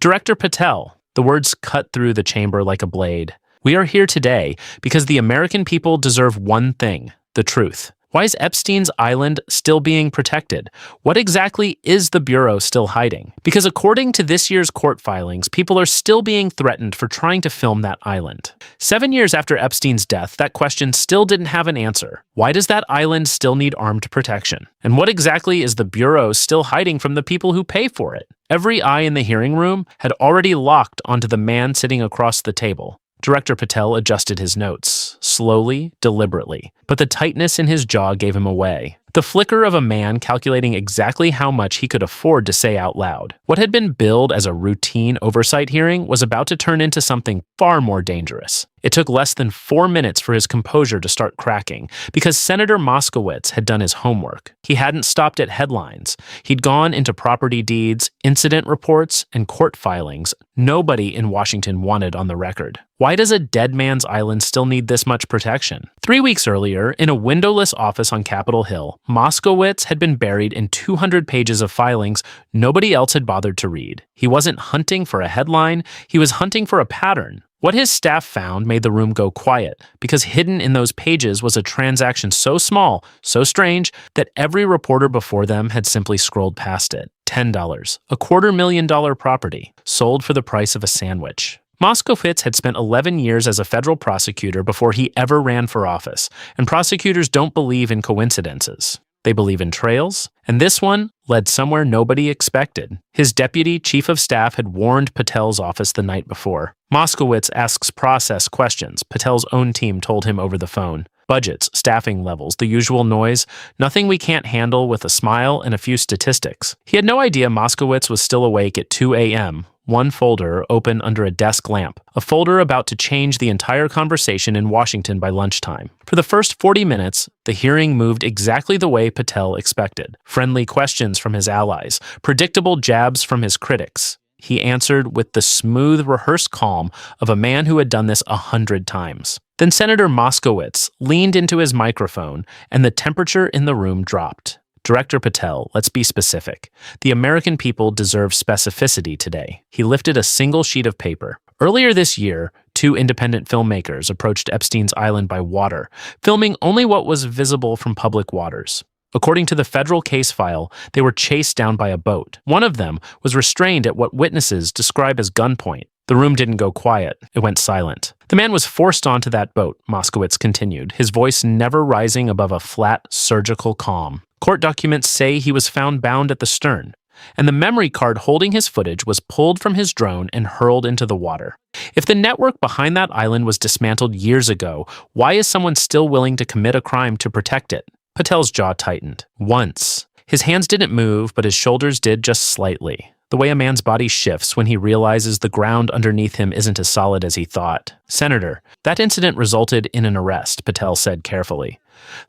Director Patel. The words cut through the chamber like a blade. We are here today because the American people deserve one thing: the truth. Why is Epstein's island still being protected? What exactly is the Bureau still hiding? Because according to this year's court filings, people are still being threatened for trying to film that island. 7 years after Epstein's death, that question still didn't have an answer. Why does that island still need armed protection? And what exactly is the Bureau still hiding from the people who pay for it? Every eye in the hearing room had already locked onto the man sitting across the table. Director Patel adjusted his notes, slowly, deliberately, but the tightness in his jaw gave him away. The flicker of a man calculating exactly how much he could afford to say out loud. What had been billed as a routine oversight hearing was about to turn into something far more dangerous. It took less than 4 minutes for his composure to start cracking, because Senator Moskowitz had done his homework. He hadn't stopped at headlines. He'd gone into property deeds, incident reports, and court filings nobody in Washington wanted on the record. Why does a dead man's island still need this much protection? 3 weeks earlier, in a windowless office on Capitol Hill, Moskowitz had been buried in 200 pages of filings nobody else had bothered to read. He wasn't hunting for a headline, he was hunting for a pattern. What his staff found made the room go quiet, because hidden in those pages was a transaction so small, so strange, that every reporter before them had simply scrolled past it. $10, $250,000 property, sold for the price of a sandwich. Moskowitz had spent 11 years as a federal prosecutor before he ever ran for office, and prosecutors don't believe in coincidences. They believe in trails, and this one led somewhere nobody expected. His deputy chief of staff had warned Patel's office the night before. Moskowitz asks process questions, Patel's own team told him over the phone. Budgets, staffing levels, the usual noise, nothing we can't handle with a smile and a few statistics. He had no idea Moskowitz was still awake at 2 a.m., one folder open under a desk lamp, a folder about to change the entire conversation in Washington by lunchtime. For the first 40 minutes, the hearing moved exactly the way Patel expected. Friendly questions from his allies, predictable jabs from his critics. He answered with the smooth, rehearsed calm of a man who had done this 100 times. Then Senator Moskowitz leaned into his microphone, and the temperature in the room dropped. Director Patel, let's be specific. The American people deserve specificity today. He lifted a single sheet of paper. Earlier this year, 2 independent filmmakers approached Epstein's island by water, filming only what was visible from public waters. According to the federal case file, they were chased down by a boat. One of them was restrained at what witnesses describe as gunpoint. The room didn't go quiet. It went silent. The man was forced onto that boat, Moskowitz continued, his voice never rising above a flat, surgical calm. Court documents say he was found bound at the stern, and the memory card holding his footage was pulled from his drone and hurled into the water. If the network behind that island was dismantled years ago, why is someone still willing to commit a crime to protect it? Patel's jaw tightened. Once. His hands didn't move, but his shoulders did just slightly. The way a man's body shifts when he realizes the ground underneath him isn't as solid as he thought. Senator, that incident resulted in an arrest, Patel said carefully.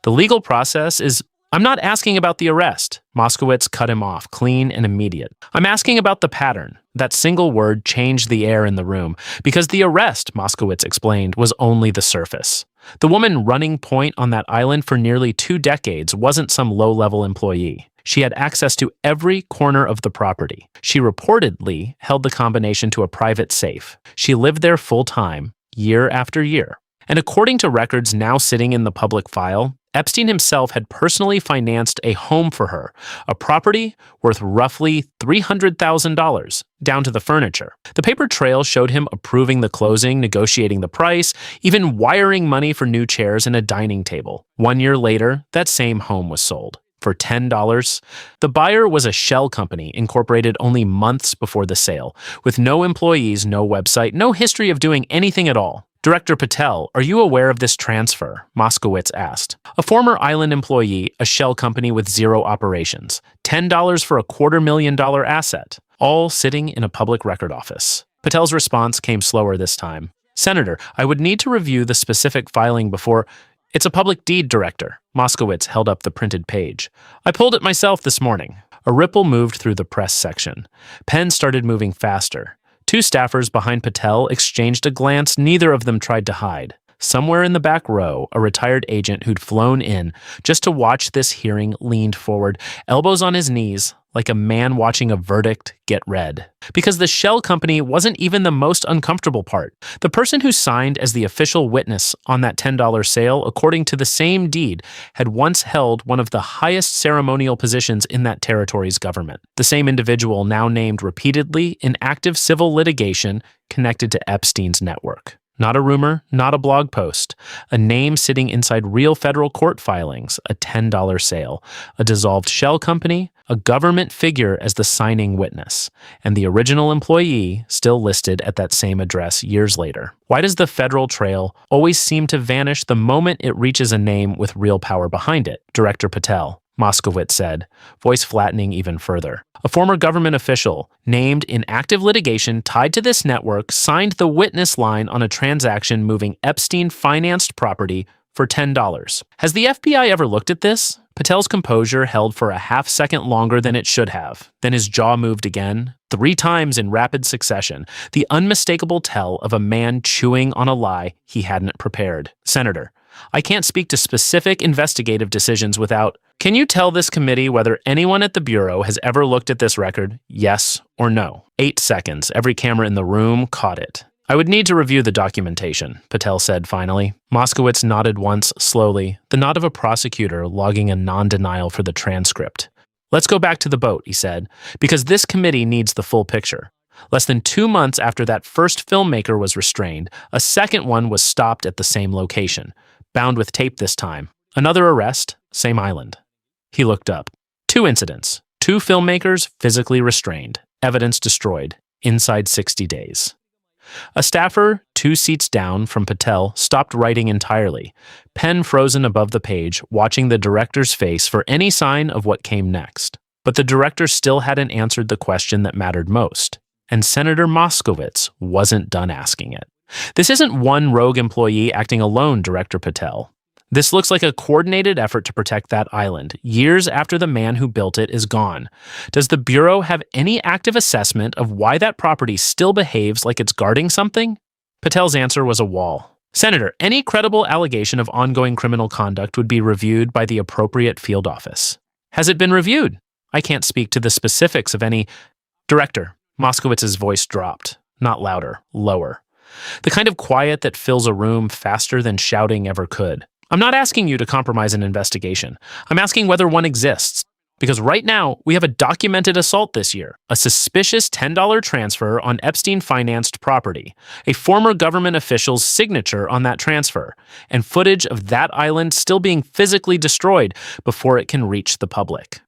The legal process is... I'm not asking about the arrest. Moskowitz cut him off, clean and immediate. I'm asking about the pattern. That single word changed the air in the room, because the arrest, Moskowitz explained, was only the surface. The woman running point on that island for nearly 2 decades wasn't some low-level employee. She had access to every corner of the property. She reportedly held the combination to a private safe. She lived there full-time, year after year. And according to records now sitting in the public file, Epstein himself had personally financed a home for her, a property worth roughly $300,000, down to the furniture. The paper trail showed him approving the closing, negotiating the price, even wiring money for new chairs and a dining table. 1 year later, that same home was sold. For $10. The buyer was a shell company incorporated only months before the sale, with no employees, no website, no history of doing anything at all. Director Patel, are you aware of this transfer? Moskowitz asked. A former island employee, a shell company with 0 operations. $10 for a $250,000 asset, all sitting in a public record office. Patel's response came slower this time. Senator, I would need to review the specific filing before... It's a public deed, Director. Moskowitz held up the printed page. I pulled it myself this morning. A ripple moved through the press section. Pens started moving faster. 2 staffers behind Patel exchanged a glance neither of them tried to hide. Somewhere in the back row, a retired agent who'd flown in just to watch this hearing leaned forward, elbows on his knees, like a man watching a verdict get read. Because the shell company wasn't even the most uncomfortable part. The person who signed as the official witness on that $10 sale, according to the same deed, had once held one of the highest ceremonial positions in that territory's government. The same individual now named repeatedly in active civil litigation connected to Epstein's network. Not a rumor, not a blog post. A name sitting inside real federal court filings, a $10 sale, a dissolved shell company, a government figure as the signing witness, and the original employee still listed at that same address years later. Why does the federal trail always seem to vanish the moment it reaches a name with real power behind it? Director Patel, Moskowitz said, voice flattening even further. A former government official, named in active litigation tied to this network, signed the witness line on a transaction moving Epstein-financed property for $10. Has the FBI ever looked at this? Patel's composure held for a half-second longer than it should have. Then his jaw moved again, 3 times in rapid succession, the unmistakable tell of a man chewing on a lie he hadn't prepared. Senator, I can't speak to specific investigative decisions without... Can you tell this committee whether anyone at the Bureau has ever looked at this record, yes or no? 8 seconds. Every camera in the room caught it. I would need to review the documentation, Patel said finally. Moskowitz nodded once, slowly, the nod of a prosecutor logging a non-denial for the transcript. Let's go back to the boat, he said, because this committee needs the full picture. Less than 2 months after that first filmmaker was restrained, a second one was stopped at the same location, bound with tape this time. Another arrest, same island. He looked up. 2 incidents. 2 filmmakers physically restrained. Evidence destroyed. Inside 60 days. A staffer 2 seats down from Patel stopped writing entirely, pen frozen above the page, watching the director's face for any sign of what came next. But the director still hadn't answered the question that mattered most, and Senator Moskowitz wasn't done asking it. This isn't one rogue employee acting alone, Director Patel. This looks like a coordinated effort to protect that island, years after the man who built it is gone. Does the Bureau have any active assessment of why that property still behaves like it's guarding something? Patel's answer was a wall. Senator, any credible allegation of ongoing criminal conduct would be reviewed by the appropriate field office. Has it been reviewed? I can't speak to the specifics of any... Director, Moskowitz's voice dropped. Not louder, lower. The kind of quiet that fills a room faster than shouting ever could. I'm not asking you to compromise an investigation. I'm asking whether one exists. Because right now, we have a documented assault this year, a suspicious $10 transfer on Epstein-financed property, a former government official's signature on that transfer, and footage of that island still being physically destroyed before it can reach the public.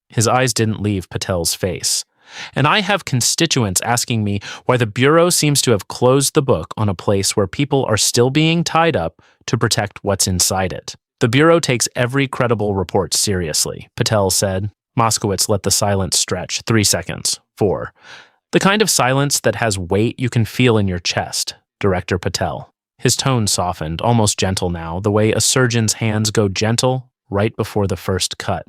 His eyes didn't leave Patel's face. And I have constituents asking me why the Bureau seems to have closed the book on a place where people are still being tied up to protect what's inside it. The Bureau takes every credible report seriously, Patel said. Moskowitz let the silence stretch. 3 seconds. 4. The kind of silence that has weight you can feel in your chest, Director Patel. His tone softened, almost gentle now, the way a surgeon's hands go gentle right before the first cut.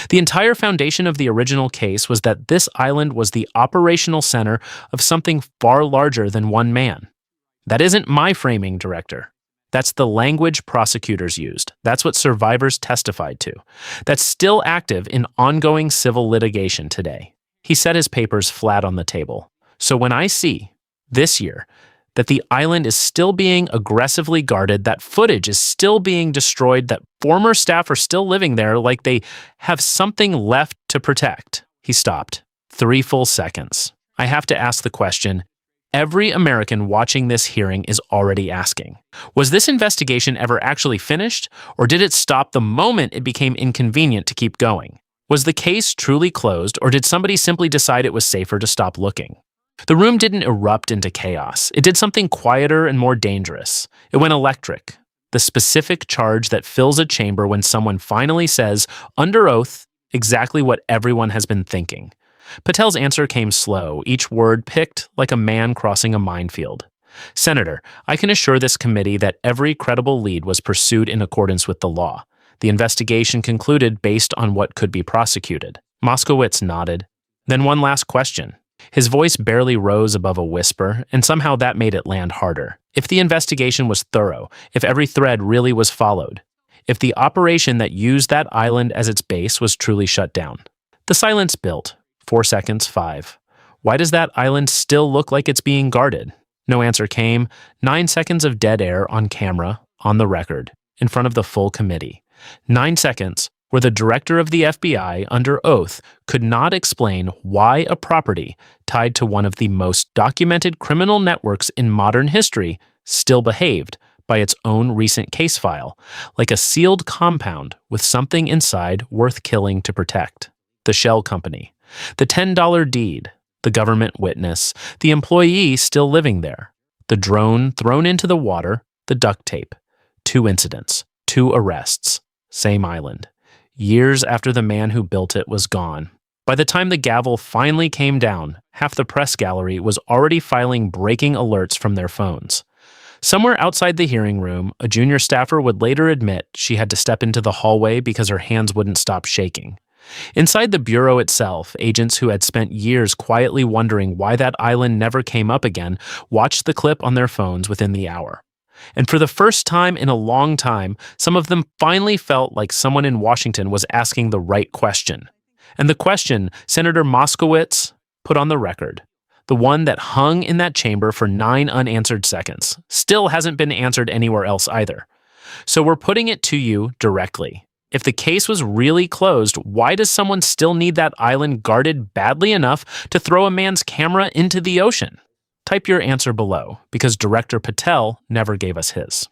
The entire foundation of the original case was that this island was the operational center of something far larger than one man. That isn't my framing, Director. That's the language prosecutors used. That's what survivors testified to. That's still active in ongoing civil litigation today. He set his papers flat on the table. So when I see, this year, that the island is still being aggressively guarded, that footage is still being destroyed, that former staff are still living there like they have something left to protect. He stopped. 3 full seconds. I have to ask the question every American watching this hearing is already asking. Was this investigation ever actually finished, or did it stop the moment it became inconvenient to keep going? Was the case truly closed, or did somebody simply decide it was safer to stop looking? The room didn't erupt into chaos. It did something quieter and more dangerous. It went electric. The specific charge that fills a chamber when someone finally says, under oath, exactly what everyone has been thinking. Patel's answer came slow, each word picked like a man crossing a minefield. Senator, I can assure this committee that every credible lead was pursued in accordance with the law. The investigation concluded based on what could be prosecuted. Moskowitz nodded. Then one last question. His voice barely rose above a whisper, and somehow that made it land harder. If the investigation was thorough, if every thread really was followed, if the operation that used that island as its base was truly shut down. The silence built. 4 seconds, 5. Why does that island still look like it's being guarded? No answer came. 9 seconds of dead air on camera, on the record, in front of the full committee. 9 seconds where the director of the FBI, under oath, could not explain why a property tied to one of the most documented criminal networks in modern history still behaved, by its own recent case file, like a sealed compound with something inside worth killing to protect. The shell company, the $10 deed, the government witness, the employee still living there, the drone thrown into the water, the duct tape. 2 incidents, 2 arrests, same island. Years after the man who built it was gone. By the time the gavel finally came down, half the press gallery was already filing breaking alerts from their phones. Somewhere outside the hearing room, a junior staffer would later admit she had to step into the hallway because her hands wouldn't stop shaking. Inside the bureau itself, agents who had spent years quietly wondering why that island never came up again watched the clip on their phones within the hour. And for the first time in a long time, some of them finally felt like someone in Washington was asking the right question. And the question Senator Moskowitz put on the record, the one that hung in that chamber for 9 unanswered seconds, still hasn't been answered anywhere else either. So we're putting it to you directly. If the case was really closed, why does someone still need that island guarded badly enough to throw a man's camera into the ocean? Type your answer below, because Director Patel never gave us his.